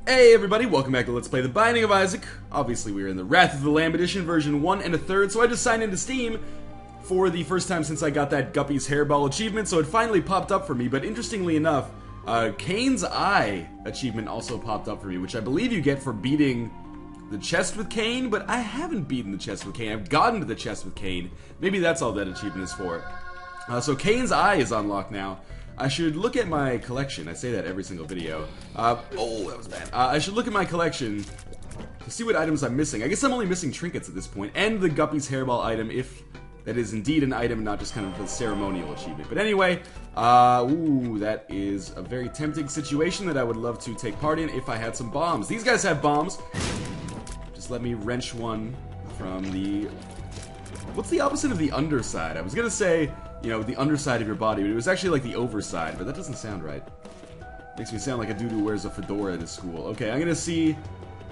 Hey everybody, welcome back to Let's Play The Binding of Isaac. Obviously we are in the Wrath of the Lamb edition, version 1 1/3, so I just signed into Steam for the first time since I got that Guppy's Hairball achievement, so it finally popped up for me, but interestingly enough, Cain's Eye achievement also popped up for me, which I believe you get for beating the chest with Cain, but I haven't beaten the chest with Cain. I've gotten to the chest with Cain. Maybe that's all that achievement is for. So Cain's Eye is unlocked now. I should look at my collection. I say that every single video. Oh, that was bad. I should look at my collection to see what items I'm missing. I guess I'm only missing trinkets at this point, and the Guppy's Hairball item, if that is indeed an item, not just kind of a ceremonial achievement. But anyway, ooh, that is a very tempting situation that I would love to take part in if I had some bombs. These guys have bombs. Just let me wrench one from the... What's the opposite of the underside? I was gonna say, you know, the underside of your body, but it was actually like the overside, but that doesn't sound right. Makes me sound like a dude who wears a fedora at his school. Okay, I'm gonna see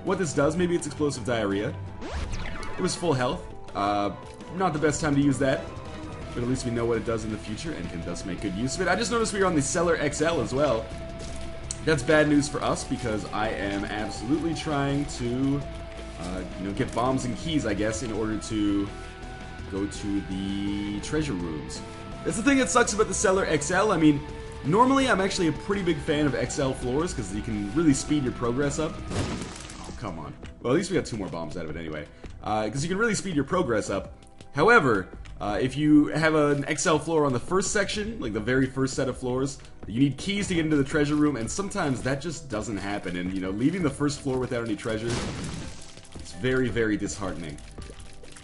what this does. Maybe it's explosive diarrhea. It was full health. Not the best time to use that, but at least we know what it does in the future and can thus make good use of it. I just noticed we are on the Cellar XL as well. That's bad news for us because I am absolutely trying to, you know, get bombs and keys, I guess, in order to go to the treasure rooms. That's the thing that sucks about the Cellar XL. I mean, normally I'm actually a pretty big fan of XL floors because you can really speed your progress up. Oh, come on. Well, at least we got 2 more bombs out of it anyway. Because you can really speed your progress up. However, if you have an XL floor on the first section, like the very first set of floors, you need keys to get into the treasure room, and sometimes that just doesn't happen. And, you know, leaving the first floor without any treasure, it's very, very disheartening.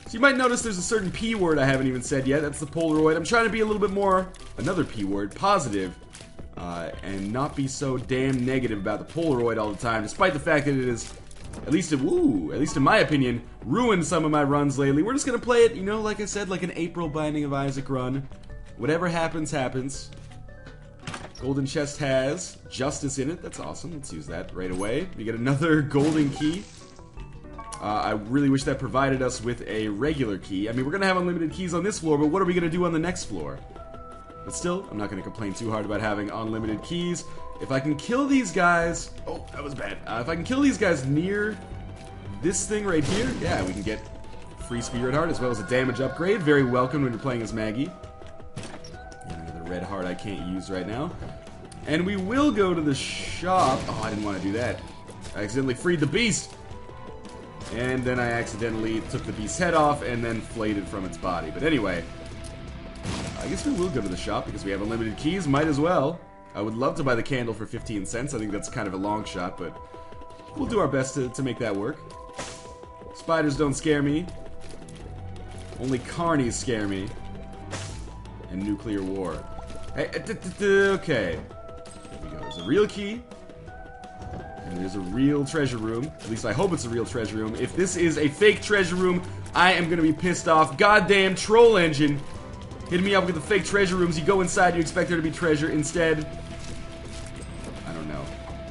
So you might notice there's a certain P word I haven't even said yet. That's the Polaroid. I'm trying to be a little bit more, another P word, positive, and not be so damn negative about the Polaroid all the time, despite the fact that it is, at least in my opinion, ruined some of my runs lately. We're just gonna play it, you know, like I said, like an April Binding of Isaac run. Whatever happens, happens. Golden chest has justice in it. That's awesome. Let's use that right away. We get another golden key. I really wish that provided us with a regular key. I mean, we're going to have unlimited keys on this floor, but what are we going to do on the next floor? But still, I'm not going to complain too hard about having unlimited keys. If I can kill these guys... Oh, that was bad. If I can kill these guys near this thing right here, yeah, we can get free Spirit Heart as well as a damage upgrade. Very welcome when you're playing as Maggie. And another red heart I can't use right now. And we will go to the shop. Oh, I didn't want to do that. I accidentally freed the beast. And then I accidentally took the beast's head off and then flayed it from its body. But anyway, I guess we will go to the shop because we have unlimited keys. Might as well. I would love to buy the candle for 15 cents. I think that's kind of a long shot, but we'll do our best to make that work. Spiders don't scare me. Only carnies scare me. And nuclear war. Hey, okay. There we go. There's a real key. And there's a real treasure room. At least I hope it's a real treasure room. If this is a fake treasure room, I am gonna be pissed off. Goddamn troll engine. Hitting me up with the fake treasure rooms. You go inside, you expect there to be treasure. Instead, I don't know.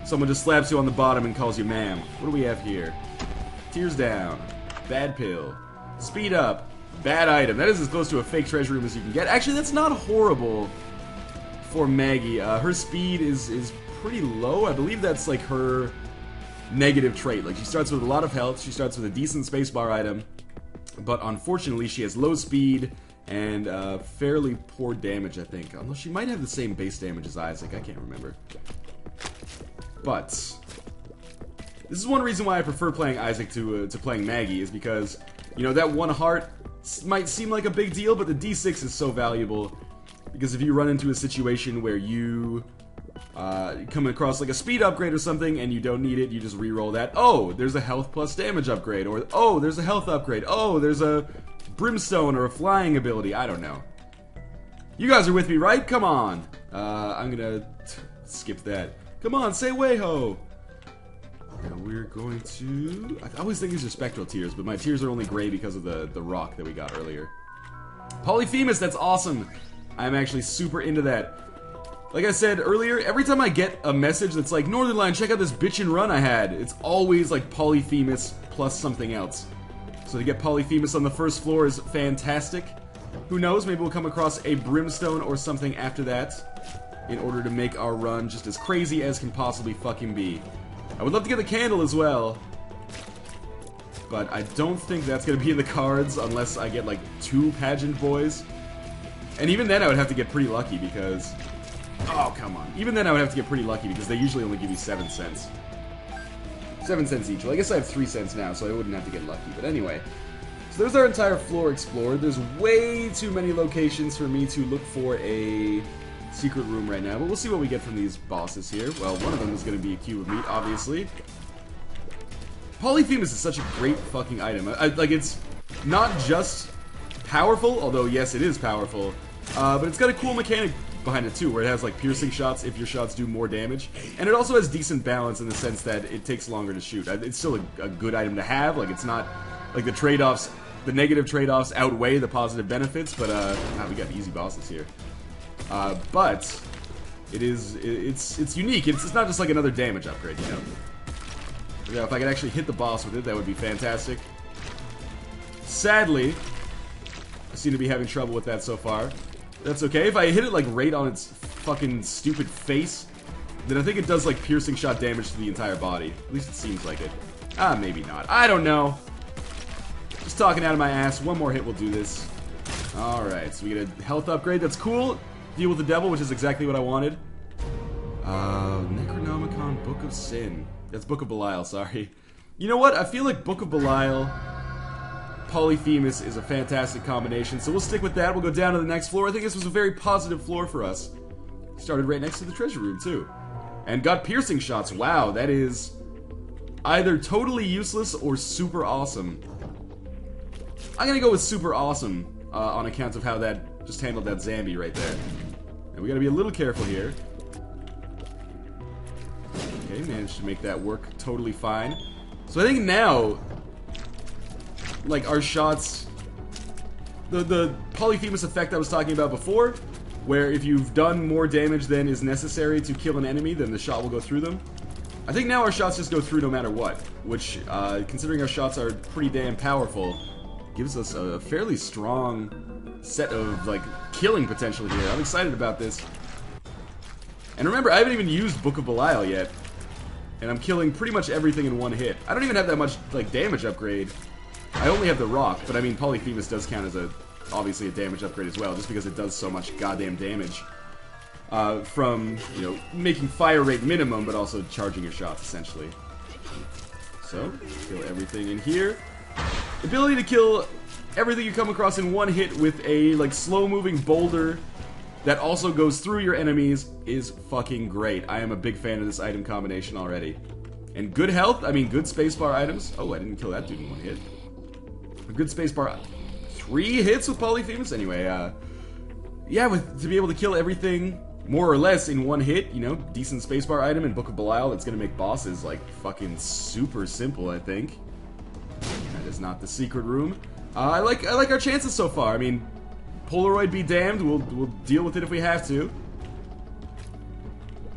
Someone just slaps you on the bottom and calls you ma'am. What do we have here? Tears down. Bad pill. Speed up. Bad item. That is as close to a fake treasure room as you can get. Actually, that's not horrible for Maggie. Her speed is pretty low. I believe that's like her negative trait. Like, she starts with a lot of health, she starts with a decent spacebar item, but unfortunately she has low speed and fairly poor damage, I think. Although she might have the same base damage as Isaac, I can't remember. But this is one reason why I prefer playing Isaac to playing Maggie, is because, you know, that 1 heart might seem like a big deal, but the D6 is so valuable, because if you run into a situation where you come across like a speed upgrade or something and you don't need it, you just re-roll that. Oh, there's a health plus damage upgrade, or oh, there's a health upgrade, oh, there's a brimstone or a flying ability. I don't know. You guys are with me, right? Come on. I'm gonna skip that. Come on, say way-ho. And we're going to... I always think these are spectral tears, but my tears are only gray because of the rock that we got earlier. Polyphemus, that's awesome. I'm actually super into that. Like I said earlier, every time I get a message that's like, Northern Line, check out this bitchin' run I had, it's always like Polyphemus plus something else. So to get Polyphemus on the first floor is fantastic. Who knows, maybe we'll come across a brimstone or something after that in order to make our run just as crazy as can possibly fucking be. I would love to get the candle as well, but I don't think that's going to be in the cards unless I get, like, 2 pageant boys. And even then I would have to get pretty lucky because... Oh, come on. Even then I would have to get pretty lucky because they usually only give you 7 cents. 7 cents each. Well, I guess I have 3 cents now, so I wouldn't have to get lucky. But anyway, so there's our entire floor explored. There's way too many locations for me to look for a secret room right now, but we'll see what we get from these bosses here. Well, one of them is going to be a cube of meat, obviously. Polyphemus is such a great fucking item. Like, it's not just powerful, although yes, it is powerful, but it's got a cool mechanic behind it too, where it has like piercing shots if your shots do more damage, and it also has decent balance in the sense that it takes longer to shoot. It's still a good item to have. Like, it's not like the trade-offs, the negative trade-offs outweigh the positive benefits, but we got easy bosses here. But it's unique. It's not just like another damage upgrade, you know. Yeah, if I could actually hit the boss with it, that would be fantastic. Sadly, I seem to be having trouble with that so far. That's okay. If I hit it like right on its fucking stupid face, then I think it does like piercing shot damage to the entire body. At least it seems like it. Ah, maybe not. I don't know. Just talking out of my ass. One more hit will do this. Alright, so we get a health upgrade. That's cool. Deal with the devil, which is exactly what I wanted. Necronomicon, Book of Sin. That's Book of Belial, sorry. You know what? I feel like Book of Belial, Polyphemus is a fantastic combination, so we'll stick with that. We'll go down to the next floor. I think this was a very positive floor for us. Started right next to the treasure room, too. And got piercing shots. Wow, that is either totally useless or super awesome. I'm gonna go with super awesome on account of how that just handled that zombie right there. And we gotta be a little careful here. Okay, managed to make that work totally fine. So I think now, like, our shots, the Polyphemus effect I was talking about before, where if you've done more damage than is necessary to kill an enemy, then the shot will go through them. I think now our shots just go through no matter what, which, considering our shots are pretty damn powerful, gives us a fairly strong set of, like, killing potential here. I'm excited about this. And remember, I haven't even used Book of Belial yet, and I'm killing pretty much everything in one hit. I don't even have that much, like, damage upgrade. I only have the rock, but I mean, Polyphemus does count as obviously a damage upgrade as well, just because it does so much goddamn damage. From, you know, making fire rate minimum, but also charging your shots, essentially. So, kill everything in here. Ability to kill everything you come across in one hit with a, like, slow-moving boulder that also goes through your enemies is fucking great. I am a big fan of this item combination already. And good health, I mean, good spacebar items. Oh, I didn't kill that dude in one hit. A good spacebar. 3 hits with Polyphemus? Anyway, yeah, to be able to kill everything more or less in one hit, you know, decent spacebar item in Book of Belial, that's gonna make bosses, like, fucking super simple, I think. That is not the secret room. I like our chances so far. I mean, Polaroid be damned, we'll deal with it if we have to.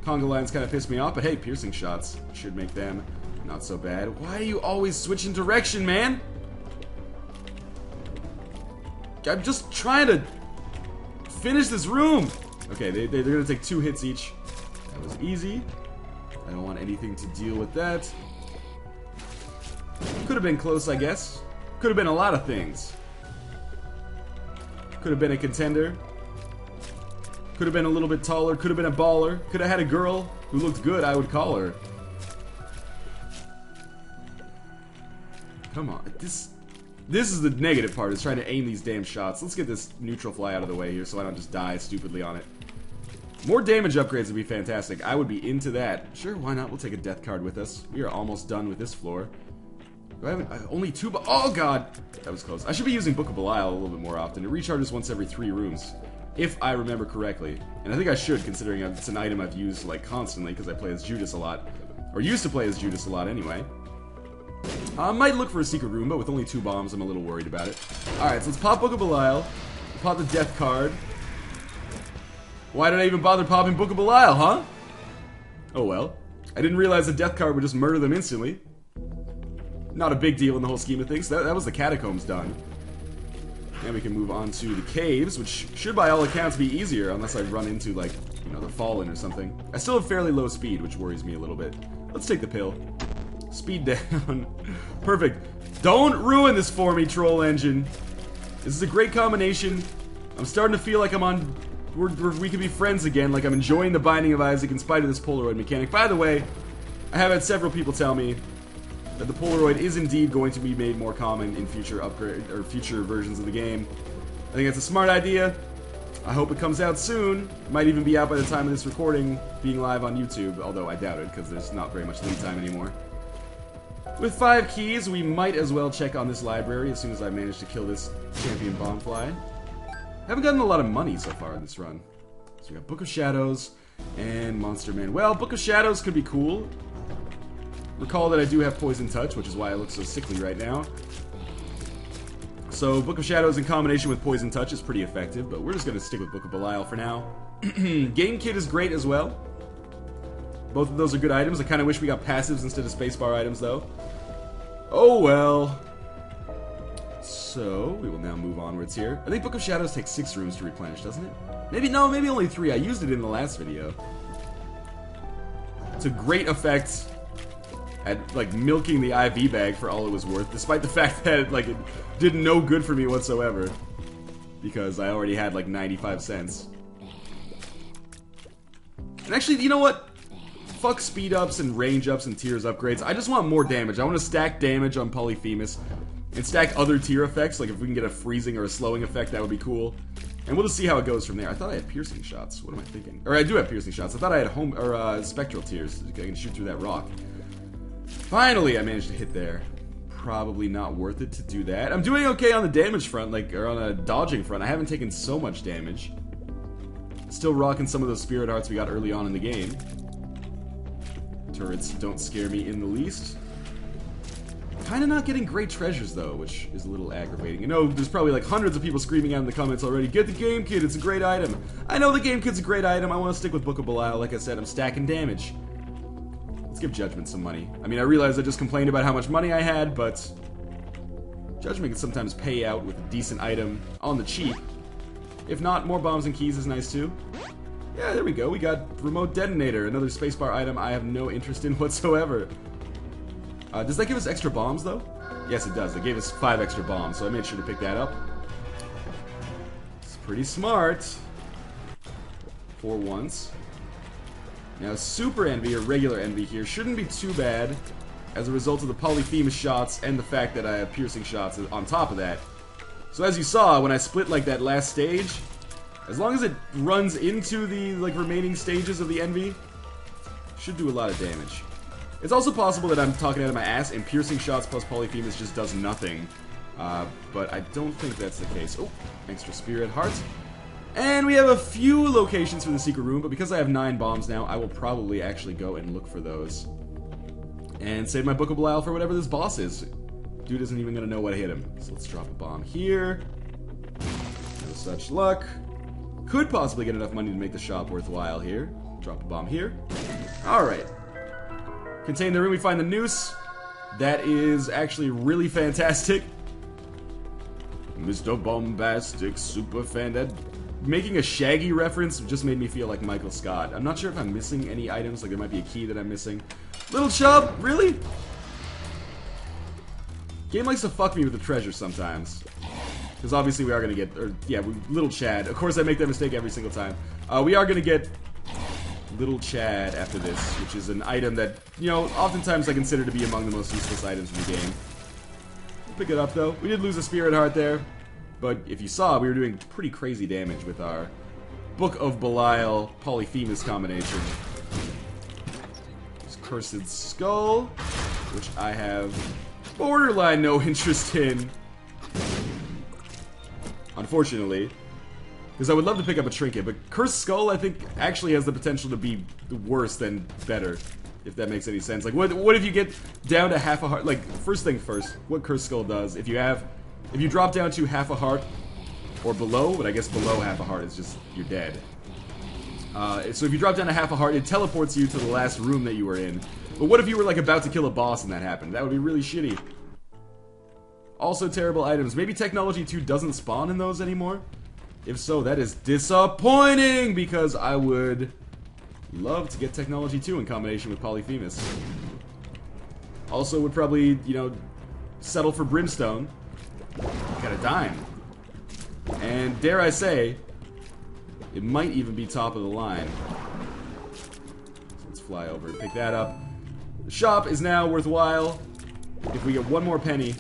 Conga lines kind of piss me off, but hey, piercing shots should make them not so bad. Why are you always switching direction, man? I'm just trying to finish this room. Okay, they're gonna take 2 hits each. That was easy. I don't want anything to deal with that. Could have been close, I guess. Could have been a lot of things. Could have been a contender. Could have been a little bit taller. Could have been a baller. Could have had a girl who looked good, I would call her. Come on. This is the negative part, is trying to aim these damn shots. Let's get this neutral fly out of the way here so I don't just die stupidly on it. More damage upgrades would be fantastic. I would be into that. Sure, why not? We'll take a death card with us. We are almost done with this floor. Do I have only 2 oh god! That was close. I should be using Book of Belial a little bit more often. It recharges once every 3 rooms, if I remember correctly. And I think I should, considering it's an item I've used, like, constantly, because I play as Judas a lot. Or used to play as Judas a lot, anyway. I might look for a secret room, but with only 2 bombs, I'm a little worried about it. Alright, so let's pop Book of Belial. Pop the death card. Why did I even bother popping Book of Belial, huh? Oh well. I didn't realize the death card would just murder them instantly. Not a big deal in the whole scheme of things. That was the Catacombs done. Now we can move on to the caves, which should by all accounts be easier, unless I run into, like, you know, the Fallen or something. I still have fairly low speed, which worries me a little bit. Let's take the pill. Speed down. Perfect. Don't ruin this for me, Troll Engine. This is a great combination. I'm starting to feel like I'm on... we can be friends again. Like I'm enjoying the Binding of Isaac in spite of this Polaroid mechanic. By the way, I have had several people tell me that the Polaroid is indeed going to be made more common in future upgrade or future versions of the game. I think that's a smart idea. I hope it comes out soon. It might even be out by the time of this recording being live on YouTube, although I doubt it because there's not very much lead time anymore. With 5 keys, we might as well check on this library as soon as I manage to kill this champion bombfly. Haven't gotten a lot of money so far in this run. So we got Book of Shadows and Monster Man. Well, Book of Shadows could be cool. Recall that I do have Poison Touch, which is why I look so sickly right now. So Book of Shadows in combination with Poison Touch is pretty effective, but we're just going to stick with Book of Belial for now. Game Kit is great as well. Both of those are good items. I kind of wish we got passives instead of spacebar items, though. Oh well. So, we will now move onwards here. I think Book of Shadows takes 6 rooms to replenish, doesn't it? Maybe, no, maybe only 3. I used it in the last video. It's a great effect at, like, milking the IV bag for all it was worth, despite the fact that, like, it did no good for me whatsoever. Because I already had, like, 95 cents. And actually, you know what? Fuck speed ups and range ups and tiers upgrades. I just want more damage. I want to stack damage on Polyphemus and stack other tier effects. Like if we can get a freezing or a slowing effect, that would be cool. And we'll just see how it goes from there. I thought I had piercing shots. What am I thinking? Or I do have piercing shots. I thought I had spectral tears. I can shoot through that rock. Finally, I managed to hit there. Probably not worth it to do that. I'm doing okay on the damage front, like, or on a dodging front. I haven't taken so much damage. Still rocking some of those spirit hearts we got early on in the game. Turrets don't scare me in the least. Kinda not getting great treasures though, which is a little aggravating. You know, there's probably like hundreds of people screaming out in the comments already, get the game kit, it's a great item. I know the game kit's a great item, I want to stick with Book of Belial. Like I said, I'm stacking damage. Let's give Judgment some money. I mean, I realize I just complained about how much money I had, but Judgment can sometimes pay out with a decent item on the cheap. If not, more bombs and keys is nice too. Yeah, there we go. We got Remote Detonator, another spacebar item I have no interest in whatsoever. Does that give us extra bombs, though? Yes, it does. It gave us 5 extra bombs, so I made sure to pick that up. It's pretty smart. For once. Now, Super Envy, or regular Envy here, shouldn't be too bad as a result of the Polyphemus shots and the fact that I have piercing shots on top of that. So as you saw, when I split, like, that last stage, as long as it runs into the, like, remaining stages of the Envy, should do a lot of damage. It's also possible that I'm talking out of my ass and piercing shots plus Polyphemus just does nothing. But I don't think that's the case. Oh, extra spirit heart. And we have a few locations for the secret room, but because I have 9 bombs now, I will probably actually go and look for those. And save my Book of Belial for whatever this boss is. Dude isn't even going to know what hit him. So let's drop a bomb here. No such luck. Could possibly get enough money to make the shop worthwhile here. Drop a bomb here. Alright. Contain the room, we find the noose. That is actually really fantastic. Mr. Bombastic Superfan. That making a Shaggy reference just made me feel like Michael Scott. I'm not sure if I'm missing any items, like there might be a key that I'm missing. Little Chub, really? Game likes to fuck me with the treasure sometimes. Because obviously we are going to get, Little Chad. Of course I make that mistake every single time. We are going to get Little Chad after this, which is an item that, you know, oftentimes I consider to be among the most useless items in the game. We'll pick it up though. We did lose a spirit heart there, but if you saw, we were doing pretty crazy damage with our Book of Belial Polyphemus combination. There's Cursed Skull, which I have borderline no interest in, unfortunately. Because I would love to pick up a trinket, but Cursed Skull, I think, actually has the potential to be worse than better, if that makes any sense. Like, what if you get down to half a heart? Like, first thing first, what Cursed Skull does, if you drop down to half a heart, or below, but I guess below half a heart is just, you're dead. So if you drop down to half a heart, it teleports you to the last room that you were in. But what if you were, like, about to kill a boss and that happened? That would be really shitty. Also terrible items. Maybe Technology 2 doesn't spawn in those anymore? If so, that is disappointing, because I would love to get Technology 2 in combination with Polyphemus. Also would probably, you know, settle for brimstone. Got a dime. And dare I say, it might even be top of the line. So let's fly over and pick that up. The shop is now worthwhile. If we get one more penny,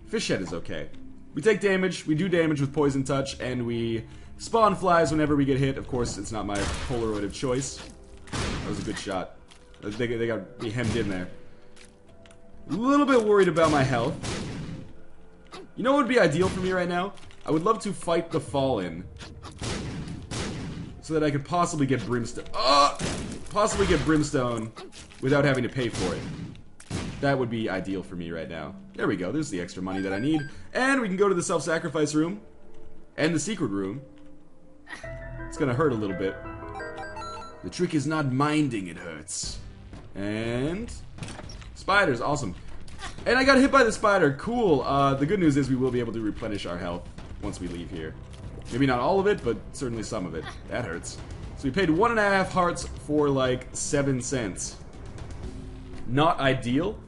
fish head is okay. We take damage, we do damage with poison touch, and we spawn flies whenever we get hit. Of course, it's not my Polaroid of choice. That was a good shot. They got me hemmed in there. A little bit worried about my health. You know what would be ideal for me right now? I would love to fight the Fallen. So that I could possibly get brimstone. Possibly get brimstone without having to pay for it. That would be ideal for me right now. There we go, there's the extra money that I need. And we can go to the self-sacrifice room. And the secret room. It's gonna hurt a little bit. The trick is not minding it hurts. And... spiders, awesome. And I got hit by the spider, cool. The good news is we will be able to replenish our health once we leave here. Maybe not all of it, but certainly some of it. That hurts. So we paid 1.5 hearts for like 7 cents. Not ideal.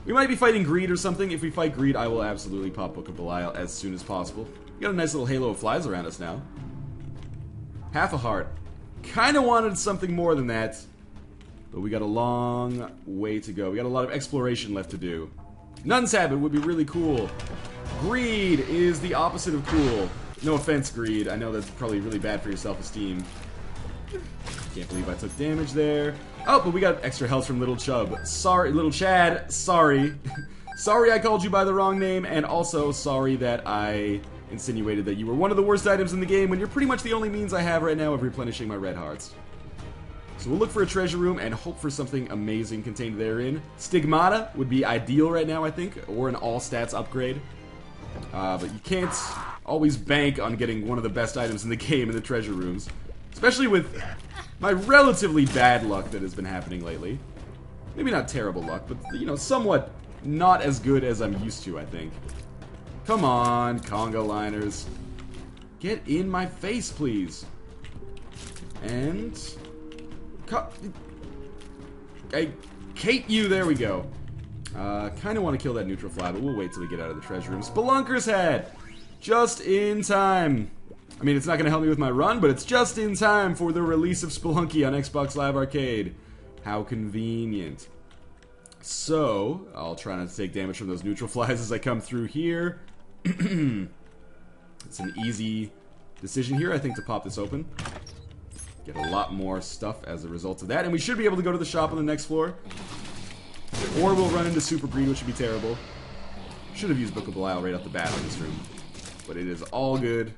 We might be fighting greed or something. If we fight greed, I will absolutely pop Book of Belial as soon as possible. We got a nice little halo of flies around us now. Half a heart. Kinda wanted something more than that. But we got a long way to go. We got a lot of exploration left to do. Nun's Habit would be really cool. Greed is the opposite of cool. No offense, Greed. I know that's probably really bad for your self-esteem. Can't believe I took damage there. Oh, but we got extra health from Little Chub. Sorry, Little Chad. Sorry. Sorry I called you by the wrong name, and also sorry that I insinuated that you were one of the worst items in the game when you're pretty much the only means I have right now of replenishing my red hearts. So we'll look for a treasure room and hope for something amazing contained therein. Stigmata would be ideal right now, I think, or an all-stats upgrade. But you can't always bank on getting one of the best items in the game in the treasure rooms. Especially with my relatively bad luck that has been happening lately. Maybe not terrible luck, but, you know, somewhat not as good as I'm used to, I think. Come on, conga liners. Get in my face, please. And... I hate you, there we go. Kinda want to kill that neutral fly, but we'll wait till we get out of the treasure room. Spelunker's Head! Just in time. I mean, it's not going to help me with my run, but it's just in time for the release of Spelunky on Xbox Live Arcade. How convenient. So, I'll try not to take damage from those neutral flies as I come through here. It's an easy decision here, I think, to pop this open. Get a lot more stuff as a result of that, and we should be able to go to the shop on the next floor. Or we'll run into Super Greed, which would be terrible. Should have used Book of Belial right off the bat on this room. But it is all good.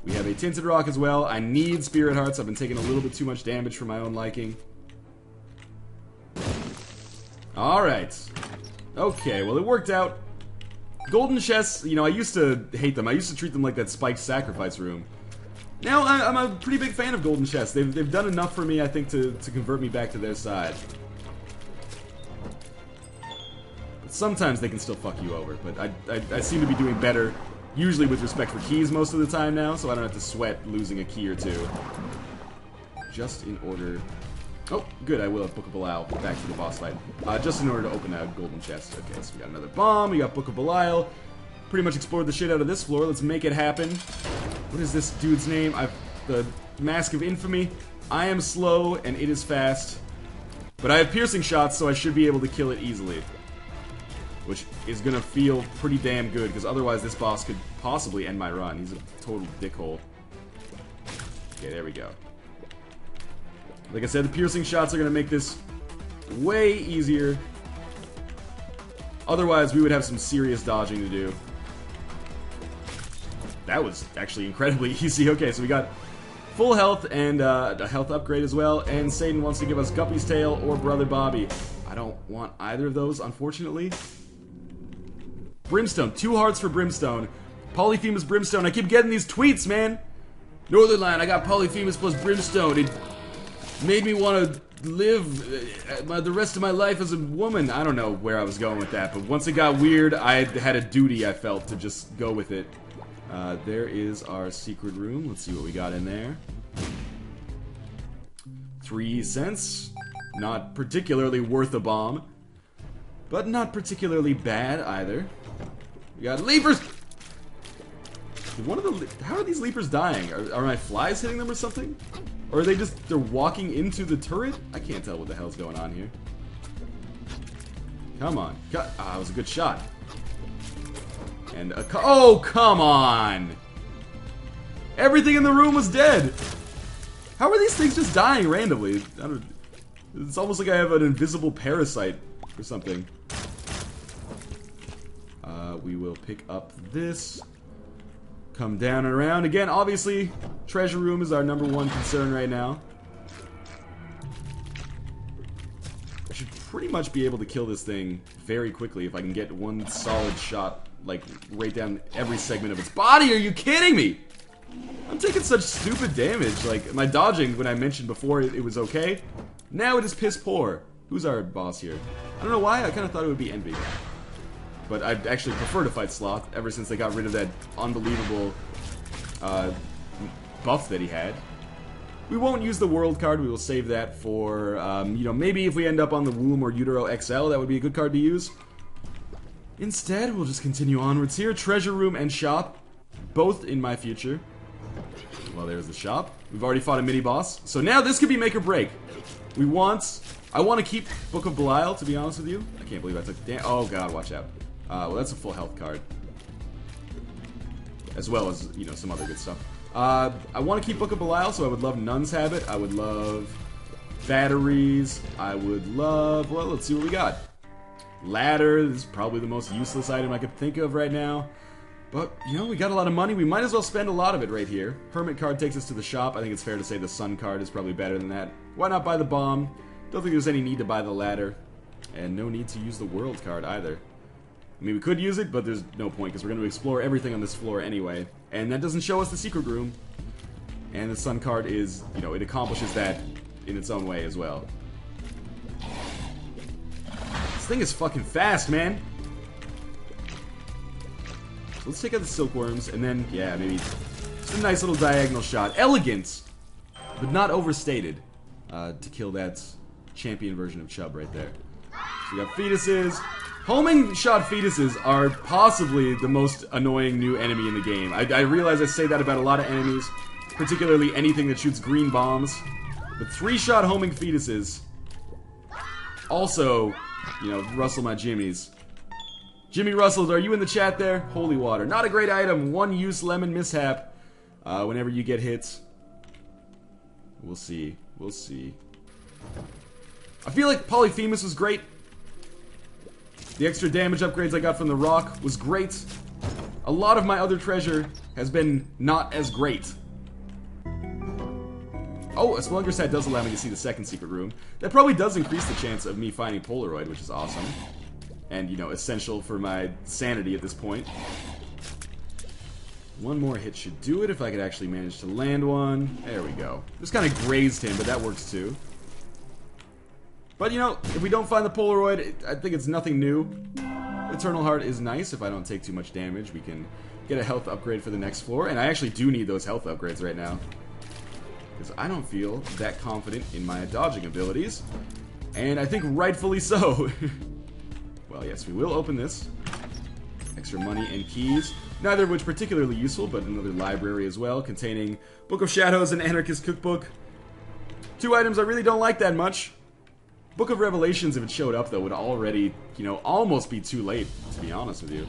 We have a Tinted Rock as well. I need Spirit Hearts. I've been taking a little bit too much damage for my own liking. Alright. Okay, well it worked out. Golden chests, you know, I used to hate them. I used to treat them like that spiked sacrifice room. Now, I'm a pretty big fan of golden chests. They've done enough for me, I think, to convert me back to their side. But sometimes they can still fuck you over. But I seem to be doing better, usually with respect for keys most of the time now, so I don't have to sweat losing a key or two. Just in order... Oh, good, I will have Book of Belial back to the boss fight. Just in order to open a golden chest. Okay, so we got another bomb, we got Book of Belial. Pretty much explored the shit out of this floor. Let's make it happen. What is this dude's name? The Mask of Infamy. I am slow and it is fast. But I have piercing shots, so I should be able to kill it easily. Which is gonna feel pretty damn good, because otherwise this boss could possibly end my run. He's a total dickhole. Okay, there we go. Like I said, the piercing shots are gonna make this way easier. Otherwise, we would have some serious dodging to do. That was actually incredibly easy. Okay, so we got full health and a health upgrade as well. And Satan wants to give us Guppy's Tail or Brother Bobby. I don't want either of those, unfortunately. Brimstone. 2 hearts for Brimstone. Polyphemus Brimstone. I keep getting these tweets, man. Northernline, I got Polyphemus plus Brimstone. It made me want to live the rest of my life as a woman. I don't know where I was going with that, but once it got weird, I had a duty, I felt, to just go with it. There is our secret room. Let's see what we got in there. 3 cents. Not particularly worth a bomb. but not particularly bad either. We got leapers! How are these leapers dying? Are my flies hitting them or something? Or are they're walking into the turret? I can't tell what the hell's going on here. Come on. That was a good shot. And oh, come on! Everything in the room was dead! How are these things just dying randomly? It's almost like I have an invisible parasite or something. We will pick up this. Come down and around. Again, obviously, treasure room is our #1 concern right now. I should pretty much be able to kill this thing very quickly if I can get one solid shot, like, right down every segment of its body. Are you kidding me? I'm taking such stupid damage. Like, my dodging, when I mentioned before it was okay, now it is piss poor. Who's our boss here? I don't know why, I kind of thought it would be Envy. But I'd actually prefer to fight Sloth ever since they got rid of that unbelievable buff that he had. We won't use the world card. We will save that for, you know, maybe if we end up on the Womb or Utero XL, that would be a good card to use. Instead, we'll just continue onwards here. Treasure room and shop, both in my future. Well, there's the shop. We've already fought a mini-boss. So now this could be make or break. I want to keep Book of Belial, to be honest with you. I can't believe I took oh god, watch out. Well, that's a full health card. As well as, you know, some other good stuff. I want to keep Book of Belial, so I would love Nun's Habit. I would love batteries. I would love, well, let's see what we got. Ladder. This is probably the most useless item I could think of right now. But, you know, we got a lot of money. We might as well spend a lot of it right here. Hermit card takes us to the shop. I think it's fair to say the Sun card is probably better than that. Why not buy the bomb? Don't think there's any need to buy the ladder. And no need to use the world card either. I mean, we could use it, but there's no point, because we're going to explore everything on this floor anyway. And that doesn't show us the secret room. And the Sun card is, you know, it accomplishes that in its own way as well. This thing is fucking fast, man! So let's take out the silkworms, and then, yeah, maybe just a nice little diagonal shot. Elegant, but not overstated, to kill that champion version of Chubb right there. So we got fetuses. Homing shot fetuses are possibly the most annoying new enemy in the game. I realize I say that about a lot of enemies, particularly anything that shoots green bombs. But 3-shot homing fetuses also, you know, rustle my jimmies. Jimmy Russells, are you in the chat there? Holy water. Not a great item. 1-use lemon mishap whenever you get hit. We'll see. We'll see. I feel like Polyphemus was great. The extra damage upgrades I got from the rock was great. A lot of my other treasure has been not as great. Oh, a Spelunker set does allow me to see the second secret room. That probably does increase the chance of me finding Polaroid, which is awesome. And, you know, essential for my sanity at this point. One more hit should do it if I could actually manage to land one. There we go. Just kind of grazed him, but that works too. But, you know, if we don't find the Polaroid, I think it's nothing new. Eternal Heart is nice. If I don't take too much damage, we can get a health upgrade for the next floor. And I actually do need those health upgrades right now, because I don't feel that confident in my dodging abilities. And I think rightfully so. Well, yes, we will open this. Extra money and keys. Neither of which particularly useful, but another library as well, containing Book of Shadows and Anarchist Cookbook. 2 items I really don't like that much. Book of Revelations, if it showed up, though, would already, you know, almost be too late, to be honest with you.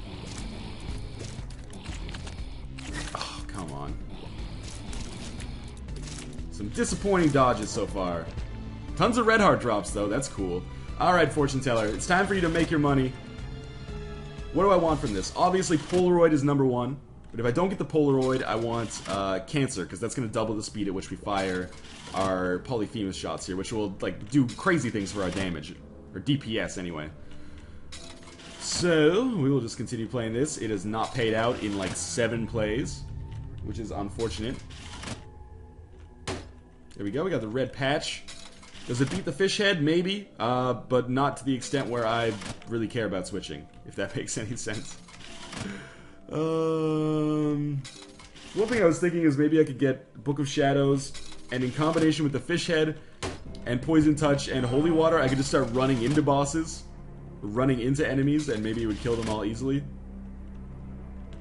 Oh, come on. Some disappointing dodges so far. Tons of red heart drops, though. That's cool. Alright, Fortune Teller. It's time for you to make your money. What do I want from this? Obviously, Polaroid is #1. But if I don't get the Polaroid, I want Cancer, because that's going to double the speed at which we fire our Polyphemus shots here, which will, like, do crazy things for our damage. Or DPS, anyway. So, we will just continue playing this. It is not paid out in, like, 7 plays, which is unfortunate. There we go. We got the red patch. Does it beat the fish head? Maybe. But not to the extent where I really care about switching, if that makes any sense. One thing I was thinking is maybe I could get Book of Shadows, and in combination with the fish head, and Poison Touch, and Holy Water, I could just start running into bosses. running into enemies, and maybe it would kill them all easily.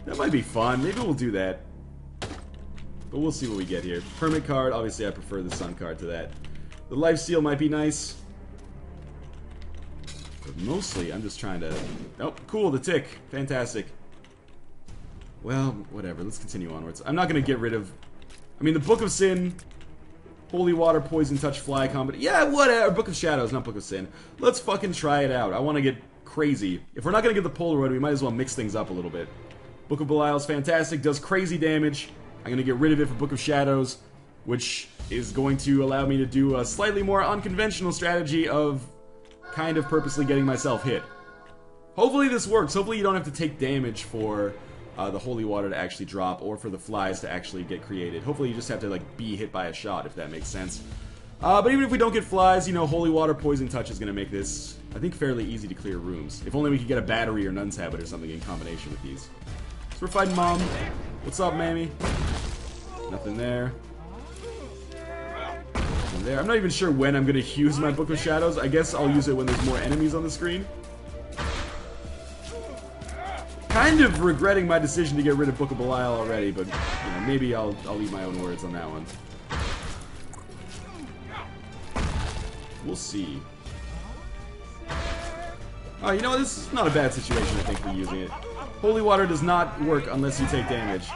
That might be fun. Maybe we'll do that. But we'll see what we get here. Permit card. Obviously, I prefer the sun card to that. The lifesteal might be nice. But mostly, I'm just trying to... Oh, cool, the tick. Fantastic. Well, whatever. Let's continue onwards. I'm not going to get rid of... I mean, the Book of Sin... Holy Water, Poison Touch, Fly Combat. Yeah, whatever. Book of Shadows, not Book of Sin. Let's fucking try it out. I want to get crazy. If we're not going to get the Polaroid, we might as well mix things up a little bit. Book of Belial is fantastic. Does crazy damage. I'm going to get rid of it for Book of Shadows, which is going to allow me to do a slightly more unconventional strategy of kind of purposely getting myself hit. Hopefully this works. Hopefully you don't have to take damage for the Holy Water to actually drop, or for the flies to actually get created. Hopefully you just have to, like, be hit by a shot, if that makes sense. But even if we don't get flies, you know, Holy Water, Poison Touch is going to make this, I think, fairly easy to clear rooms. If only we could get a Battery or Nun's Habit or something in combination with these. So we're fighting Mom. What's up, Mammy? Nothing there. Nothing there. I'm not even sure when I'm going to use my Book of Shadows. I guess I'll use it when there's more enemies on the screen. Kind of regretting my decision to get rid of Book of Belial already, but you know, maybe I'll eat my own words on that one. We'll see. Oh, you know, this is not a bad situation, I think, for using it. Holy Water does not work unless you take damage,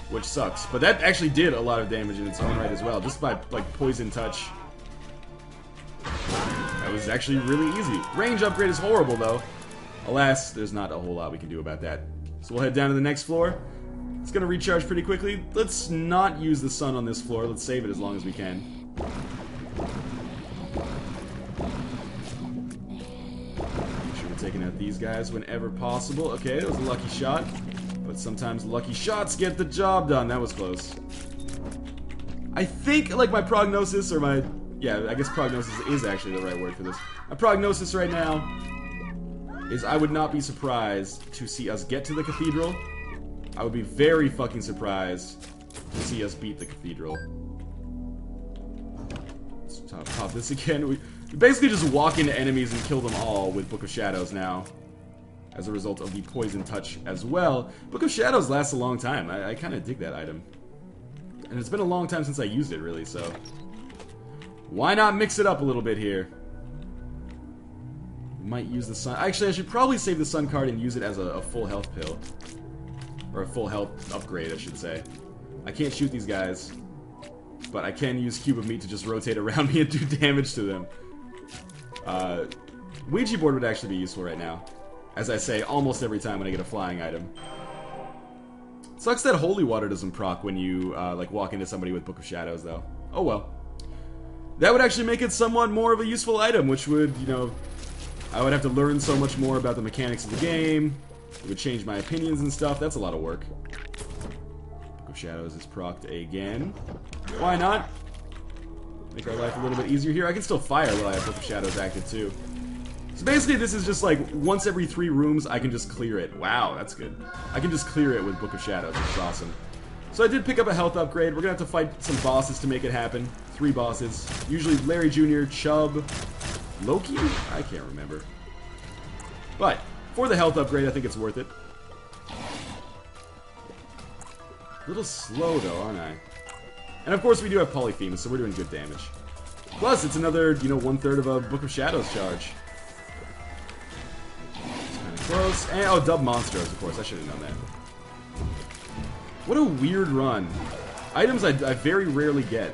which sucks. But that actually did a lot of damage in its own right as well, just by, like, Poison Touch. That was actually really easy. Range upgrade is horrible, though. Alas, there's not a whole lot we can do about that. So we'll head down to the next floor. It's going to recharge pretty quickly. Let's not use the sun on this floor. Let's save it as long as we can. Make sure we're taking out these guys whenever possible. Okay, that was a lucky shot. But sometimes lucky shots get the job done. That was close. I think, like, my prognosis, or my... Yeah, I guess prognosis is actually the right word for this. My prognosis right now is I would not be surprised to see us get to the cathedral. I would be very fucking surprised to see us beat the cathedral. Let's pop this again. We basically just walk into enemies and kill them all with Book of Shadows now, as a result of the Poison Touch as well. Book of Shadows lasts a long time. I kind of dig that item. And it's been a long time since I used it, really, so... Why not mix it up a little bit here? Might use the sun. Actually, I should probably save the sun card and use it as a full health pill. Or a full health upgrade, I should say. I can't shoot these guys, but I can use Cube of Meat to just rotate around me and do damage to them. Ouija board would actually be useful right now. As I say, almost every time when I get a flying item. Sucks that Holy Water doesn't proc when you, like, walk into somebody with Book of Shadows, though. Oh well. That would actually make it somewhat more of a useful item, which would, you know... I would have to learn so much more about the mechanics of the game. It would change my opinions and stuff. That's a lot of work. Book of Shadows is procced again. Why not? Make our life a little bit easier here. I can still fire while I have Book of Shadows active too. So basically this is just like, once every 3 rooms I can just clear it. Wow, that's good. I can just clear it with Book of Shadows, which is awesome. So I did pick up a health upgrade. We're gonna have to fight some bosses to make it happen. 3 bosses. Usually Larry Jr., Chubb, Loki? I can't remember. But, for the health upgrade, I think it's worth it. A little slow, though, aren't I? And of course, we do have Polyphemus, so we're doing good damage. Plus, it's another, you know, 1/3 of a Book of Shadows charge. It's kind of close. And, oh, Dub Monstros, of course. I should have known that. What a weird run. Items I very rarely get.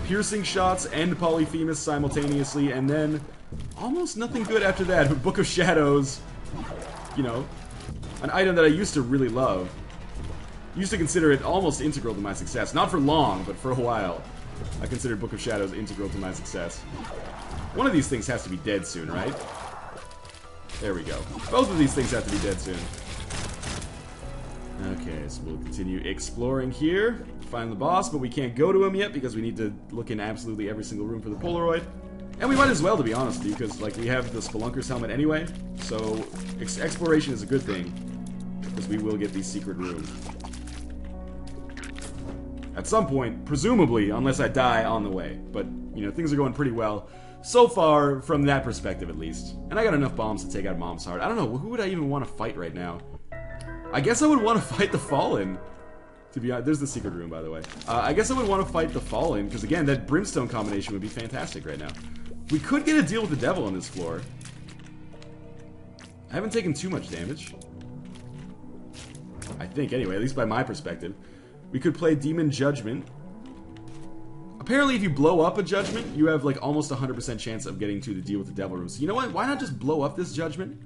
Piercing shots and Polyphemus simultaneously, and then almost nothing good after that. But Book of Shadows, you know, an item that I used to really love. Used to consider it almost integral to my success. Not for long, but for a while. I considered Book of Shadows integral to my success. One of these things has to be dead soon, right? There we go. Both of these things have to be dead soon. Okay, so we'll continue exploring here. Find the boss, but we can't go to him yet because we need to look in absolutely every single room for the Polaroid. And we might as well, to be honest with you, because like we have the Spelunker's helmet anyway. So exploration is a good thing, because we will get these secret rooms. At some point, presumably, unless I die on the way. But, you know, things are going pretty well. So far, from that perspective at least. And I got enough bombs to take out Mom's Heart. I don't know, who would I even want to fight right now? I guess I would want to fight the Fallen. To be honest, there's the secret room, by the way. I guess I would want to fight the Fallen, because again, that Brimstone combination would be fantastic right now. We could get a deal with the devil on this floor. I haven't taken too much damage. I think, anyway, at least by my perspective. We could play Demon Judgment. Apparently, if you blow up a Judgment, you have like almost 100% chance of getting to the deal with the devil room. So you know what? Why not just blow up this Judgment?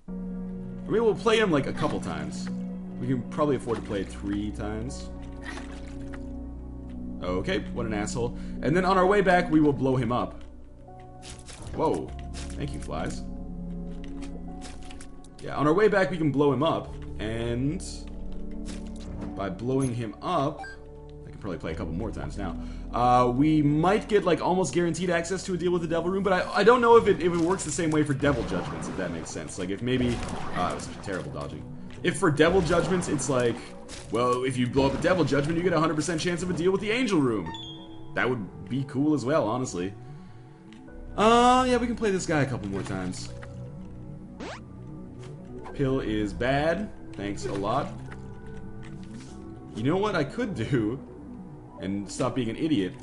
Or maybe we'll play him like a couple times. We can probably afford to play it 3 times. Okay, what an asshole. And then on our way back, we will blow him up. Whoa. Thank you, flies. Yeah, on our way back, we can blow him up. And by blowing him up, I can probably play a couple more times now. We might get like almost guaranteed access to a deal with the devil room, but I don't know if it works the same way for devil judgments, if that makes sense. Like if maybe it was terrible dodging. If for devil judgments, it's like, well, if you blow up a devil judgment, you get a 100% chance of a deal with the angel room. That would be cool as well, honestly. Yeah, we can play this guy a couple more times. Pill is bad. Thanks a lot. You know what I could do? And stop being an idiot.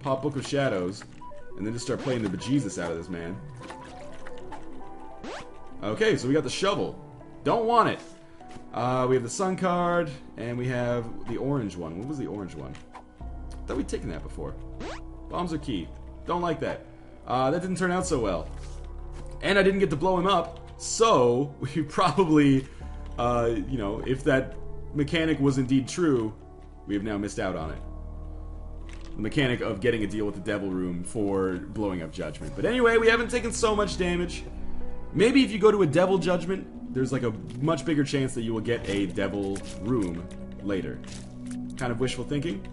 Pop Book of Shadows. And then just start playing the bejesus out of this man. Okay, so we got the shovel. Don't want it. We have the sun card. And we have the orange one. What was the orange one? I thought we'd taken that before. Bombs are key. Don't like that. That didn't turn out so well. And I didn't get to blow him up. So, we probably, you know, if that mechanic was indeed true, we have now missed out on it. The mechanic of getting a deal with the devil room for blowing up Judgment. But anyway, we haven't taken so much damage. Maybe if you go to a devil Judgment, there's like a much bigger chance that you will get a devil room later. Kind of wishful thinking.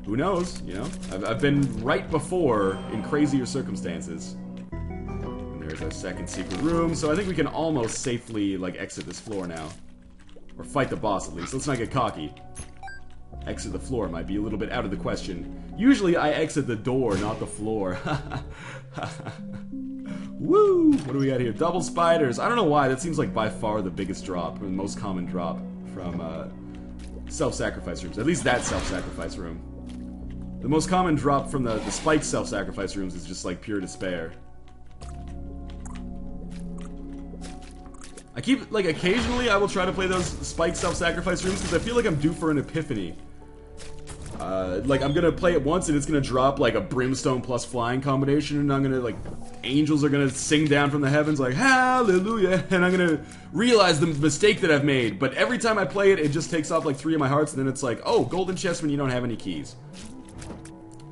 Who knows, you know? I've been right before in crazier circumstances. There's our second secret room, so I think we can almost safely, like, exit this floor now. Or fight the boss, at least. Let's not get cocky. Exit the floor might be a little bit out of the question. Usually I exit the door, not the floor. Woo! What do we got here? Double spiders. I don't know why, that seems like by far the biggest drop, or the most common drop from, self-sacrifice rooms. At least that self-sacrifice room. The most common drop from the spiked self-sacrifice rooms is just, like, pure despair. I keep, like, occasionally I will try to play those spiked self-sacrifice rooms because I feel like I'm due for an epiphany. Like, I'm gonna play it once and it's gonna drop, like, a brimstone plus flying combination and I'm gonna, like, angels are gonna sing down from the heavens, like, hallelujah, and I'm gonna realize the mistake that I've made. But every time I play it, it just takes off, like, 3 of my hearts and then it's like, oh, golden chest when you don't have any keys.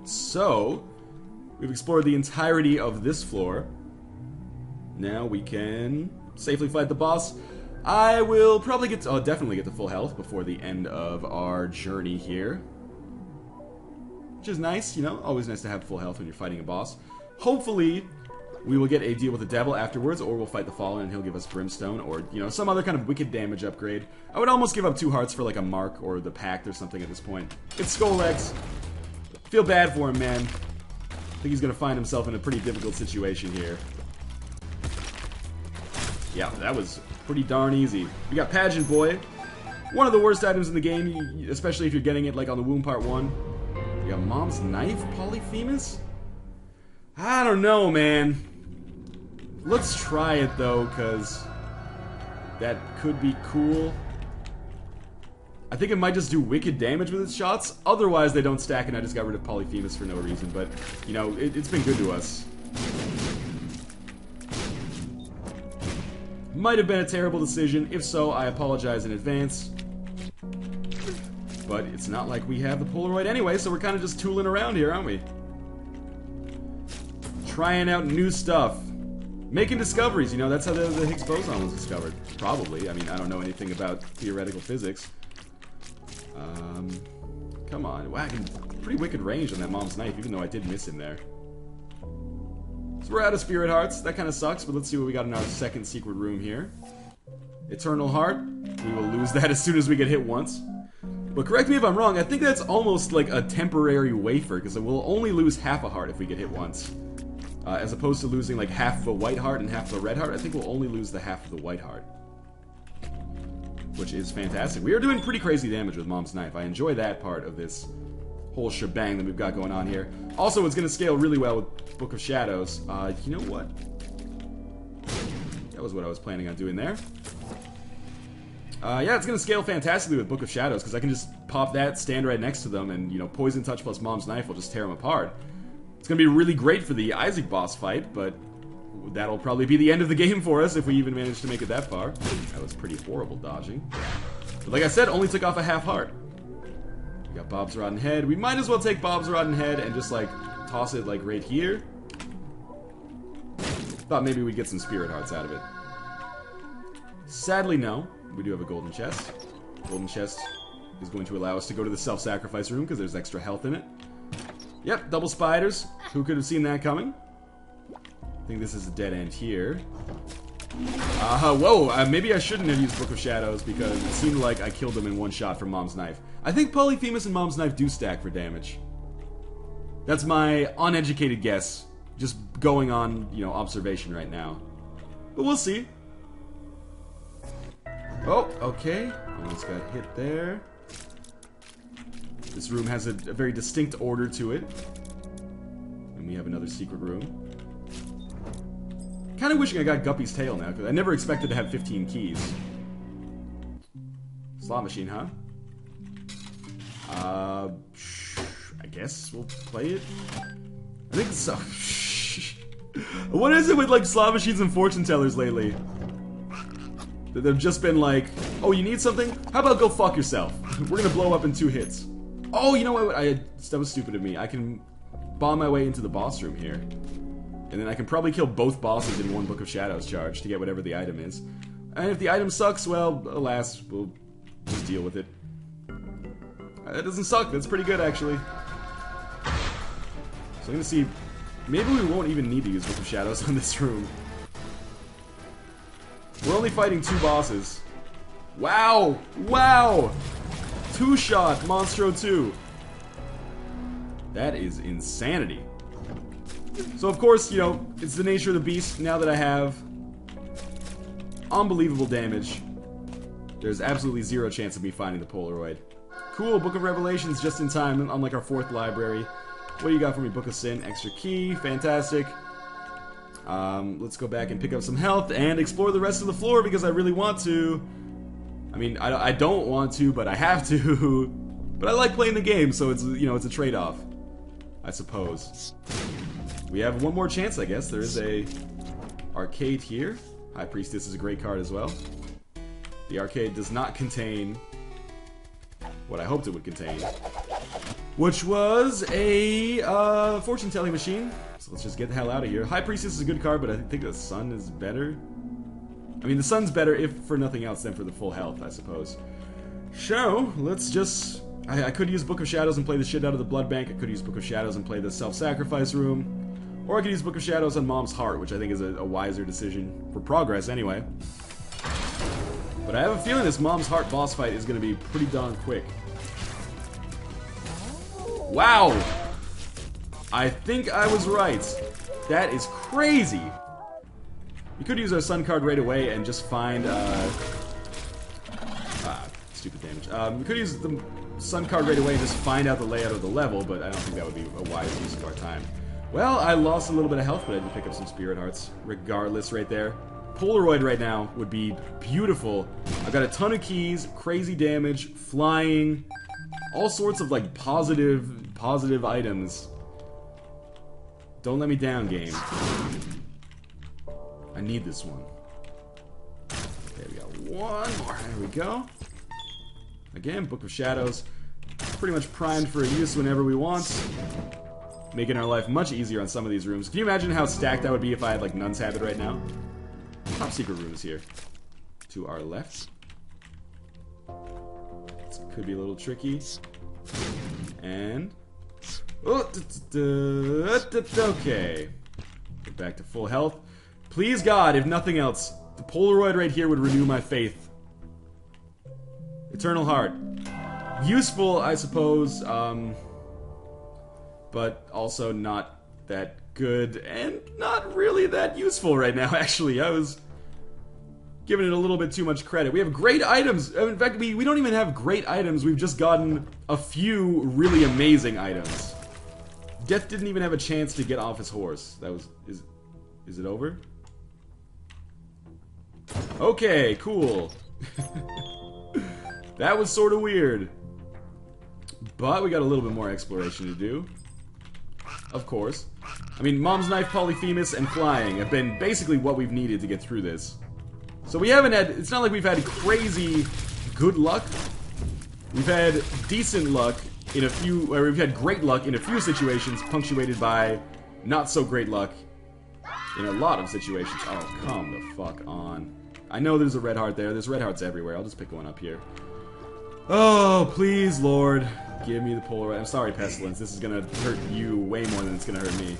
So, we've explored the entirety of this floor. Now we can safely fight the boss. I will probably get to, I'll definitely get to full health before the end of our journey here. Which is nice, you know, always nice to have full health when you're fighting a boss. Hopefully, we will get a deal with the devil afterwards, or we'll fight the Fallen and he'll give us brimstone, or, you know, some other kind of wicked damage upgrade. I would almost give up 2 hearts for, like, a mark or the pact or something at this point. It's Skolex. Feel bad for him, man. I think he's gonna find himself in a pretty difficult situation here. Yeah, that was pretty darn easy. We got Pageant Boy. One of the worst items in the game, especially if you're getting it like on the Womb Part 1. We got Mom's Knife, Polyphemus? I don't know, man. Let's try it though, because that could be cool. I think it might just do wicked damage with its shots. Otherwise, they don't stack and I just got rid of Polyphemus for no reason. But, you know, it's been good to us. Might have been a terrible decision. If so, I apologize in advance. But it's not like we have the Polaroid anyway, so we're kind of just tooling around here, aren't we? Trying out new stuff. Making discoveries, you know, that's how the Higgs boson was discovered. Probably. I mean, I don't know anything about theoretical physics. Come on. Wow, pretty wicked range on that Mom's Knife, even though I did miss him there. So we're out of Spirit Hearts. That kind of sucks, but let's see what we got in our second secret room here. Eternal Heart. We will lose that as soon as we get hit once. But correct me if I'm wrong, I think that's almost like a temporary wafer, because we'll only lose half a heart if we get hit once. As opposed to losing like half of a white heart and half of a red heart, I think we'll only lose the half of the white heart. Which is fantastic. We are doing pretty crazy damage with Mom's Knife. I enjoy that part of this whole shebang that we've got going on here. Also, it's going to scale really well with Book of Shadows. You know what? That was what I was planning on doing there. Yeah, it's going to scale fantastically with Book of Shadows, because I can just pop that, stand right next to them, and, you know, Poison Touch plus Mom's Knife will just tear them apart. It's going to be really great for the Isaac boss fight, but that'll probably be the end of the game for us if we even manage to make it that far. That was pretty horrible dodging. But like I said, only took off a half heart. We got Bob's Rotten Head. We might as well take Bob's Rotten Head and just, like, toss it, like, right here. Thought maybe we'd get some Spirit Hearts out of it. Sadly, no. We do have a golden chest. Golden chest is going to allow us to go to the self-sacrifice room because there's extra health in it. Yep, double spiders. Who could have seen that coming? I think this is a dead end here. Whoa, maybe I shouldn't have used Book of Shadows because it seemed like I killed them in one shot from Mom's Knife. I think Polyphemus and Mom's Knife do stack for damage. That's my uneducated guess. Just going on, you know, observation right now. But we'll see. Oh, okay. Almost got hit there. This room has a very distinct order to it. And we have another secret room. Kind of wishing I got Guppy's tail now, because I never expected to have 15 keys. Slot machine, huh? I guess we'll play it. I think so. What is it with, like, slot machines and fortune tellers lately? They've just been like, oh, you need something? How about go fuck yourself? We're gonna blow up in 2 hits. Oh, you know what? That was stupid of me. I can bomb my way into the boss room here. And then I can probably kill both bosses in one Book of Shadows charge to get whatever the item is. And if the item sucks, well, alas, we'll just deal with it. That doesn't suck. That's pretty good, actually. So I'm gonna see... Maybe we won't even need to use Book of Shadows on this room. We're only fighting 2 bosses. Wow! Wow! 2-shot Monstro 2. That is insanity. So of course, you know, it's the nature of the beast. Now that I have unbelievable damage, there's absolutely 0 chance of me finding the Polaroid. Cool, Book of Revelations just in time, unlike our 4th library. What do you got for me? Book of Sin, extra key, fantastic. Let's go back and pick up some health and explore the rest of the floor because I really want to. I mean, I don't want to, but I have to. But I like playing the game, so it's, you know, it's a trade-off, I suppose. We have one more chance, I guess. There is a arcade here. High Priestess is a great card as well. The arcade does not contain what I hoped it would contain, which was a fortune-telling machine. So let's just get the hell out of here. High Priestess is a good card, but I think the Sun is better. I mean, the Sun's better if for nothing else than for the full health, I suppose. So, let's just... I could use Book of Shadows and play the shit out of the Blood Bank. I could use Book of Shadows and play the self-sacrifice room. Or I could use Book of Shadows on Mom's Heart, which I think is a wiser decision. For progress, anyway. But I have a feeling this Mom's Heart boss fight is going to be pretty darn quick. Wow! I think I was right. That is crazy! We could use our Sun card right away and just find, stupid damage. We could use the Sun card right away and just find out the layout of the level, but I don't think that would be a wise use of our time. Well, I lost a little bit of health, but I did pick up some Spirit Hearts. Regardless, right there. Polaroid right now would be beautiful. I've got a ton of keys, crazy damage, flying, all sorts of, like, positive items. Don't let me down, game. I need this one. Okay, we got one more. There we go. Again, Book of Shadows. Pretty much primed for use whenever we want. Making our life much easier on some of these rooms. Can you imagine how stacked that would be if I had, like, Nun's Habit right now? Top secret room is here. To our left. This could be a little tricky. And... oh, okay. Get back to full health. Please, God, if nothing else, the Polaroid right here would renew my faith. Eternal Heart. Useful, I suppose, but also not that good and not really that useful right now, actually. I was giving it a little bit too much credit. We have great items. In fact, we don't even have great items. We've just gotten a few really amazing items. Death didn't even have a chance to get off his horse. That was... Is it over? Okay, cool. That was sort of weird. But we got a little bit more exploration to do. Of course. I mean, Mom's Knife, Polyphemus, and Flying have been basically what we've needed to get through this. So we haven't had... It's not like we've had crazy good luck. We've had decent luck in a few... Or we've had great luck in a few situations, punctuated by not so great luck in a lot of situations. Oh, come the fuck on. I know there's a red heart there. There's red hearts everywhere. I'll just pick one up here. Oh, please, Lord. Give me the Polaroid. I'm sorry, Pestilence. This is gonna hurt you way more than it's gonna hurt me.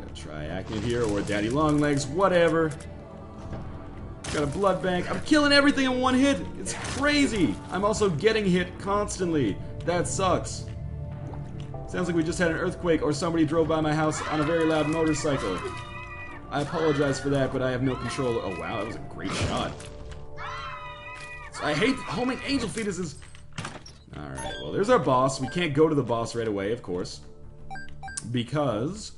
Got a Triachnid here, or Daddy Longlegs, whatever. Got a blood bank. I'm killing everything in one hit. It's crazy. I'm also getting hit constantly. That sucks. Sounds like we just had an earthquake or somebody drove by my house on a very loud motorcycle. I apologize for that, but I have no control. Oh wow, that was a great shot. I hate homing angel fetuses. Alright, well there's our boss. We can't go to the boss right away, of course, because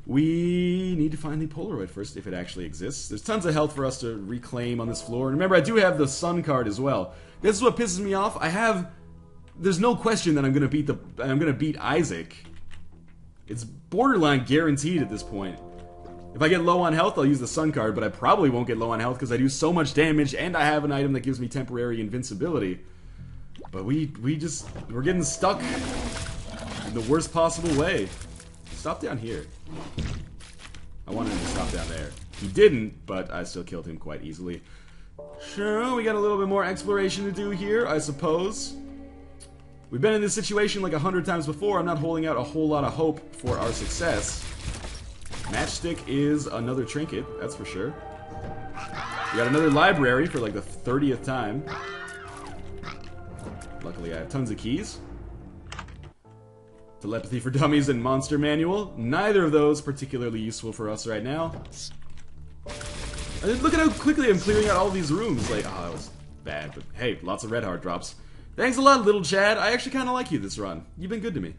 we need to find the Polaroid first, if it actually exists. There's tons of health for us to reclaim on this floor. And remember, I do have the sun card as well. This is what pisses me off. There's no question that I'm gonna beat Isaac. It's borderline guaranteed at this point. If I get low on health, I'll use the sun card, but I probably won't get low on health because I do so much damage and I have an item that gives me temporary invincibility. But we're getting stuck in the worst possible way. Stop down here. I wanted him to stop down there. He didn't, but I still killed him quite easily. Sure, we got a little bit more exploration to do here, I suppose. We've been in this situation like 100 times before. I'm not holding out a whole lot of hope for our success. Matchstick is another trinket, that's for sure. We got another library for like the 30th time. Luckily I have tons of keys. Telepathy for Dummies and Monster Manual. Neither of those particularly useful for us right now. And look at how quickly I'm clearing out all these rooms. Like, oh, that was bad, but hey, lots of red heart drops. Thanks a lot, little Chad. I actually kind of like you this run. You've been good to me.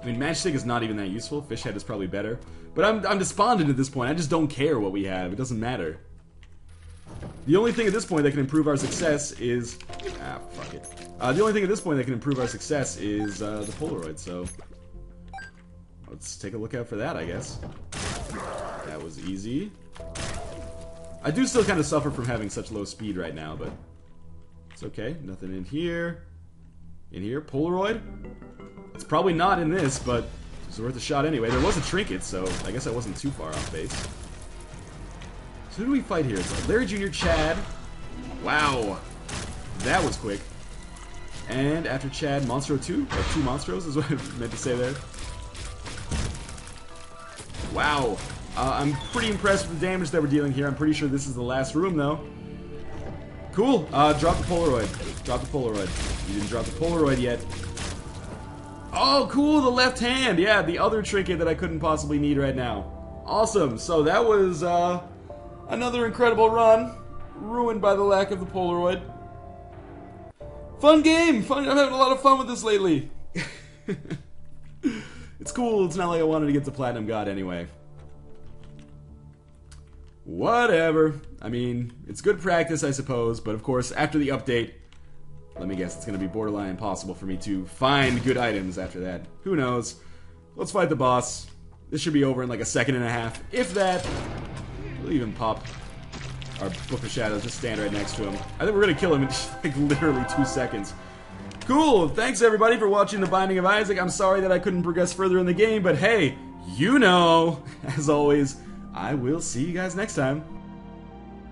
I mean, Matchstick is not even that useful. Fishhead is probably better. But I'm despondent at this point. I just don't care what we have. It doesn't matter. The only thing at this point that can improve our success is... Ah, fuck it. The only thing at this point that can improve our success is the Polaroid, so... Let's take a look out for that, I guess. That was easy. I do still kind of suffer from having such low speed right now, but... It's okay. Nothing in here. In here? Polaroid? It's probably not in this, but it's worth a shot anyway. There was a trinket, so I guess I wasn't too far off base. So who do we fight here? It's Larry Jr. Chad. Wow. That was quick. And after Chad, Monstro 2? Or 2 Monstros is what I meant to say there. Wow. I'm pretty impressed with the damage that we're dealing here. I'm pretty sure this is the last room, though. Cool. Drop the Polaroid. Drop the Polaroid. You didn't drop the Polaroid yet. Oh, cool, the left hand. Yeah, the other trinket that I couldn't possibly need right now. Awesome. So that was another incredible run, ruined by the lack of the Polaroid. Fun game. Fun. I'm having a lot of fun with this lately. It's cool. It's not like I wanted to get to Platinum God anyway. Whatever. I mean, it's good practice, I suppose, but of course, after the update, let me guess, it's going to be borderline impossible for me to find good items after that. Who knows? Let's fight the boss. This should be over in like a second and a half. If that, we'll even pop our Book of Shadows. Just stand right next to him. I think we're going to kill him in like literally 2 seconds. Cool. Thanks everybody for watching The Binding of Isaac. I'm sorry that I couldn't progress further in the game, but hey, you know, as always, I will see you guys next time.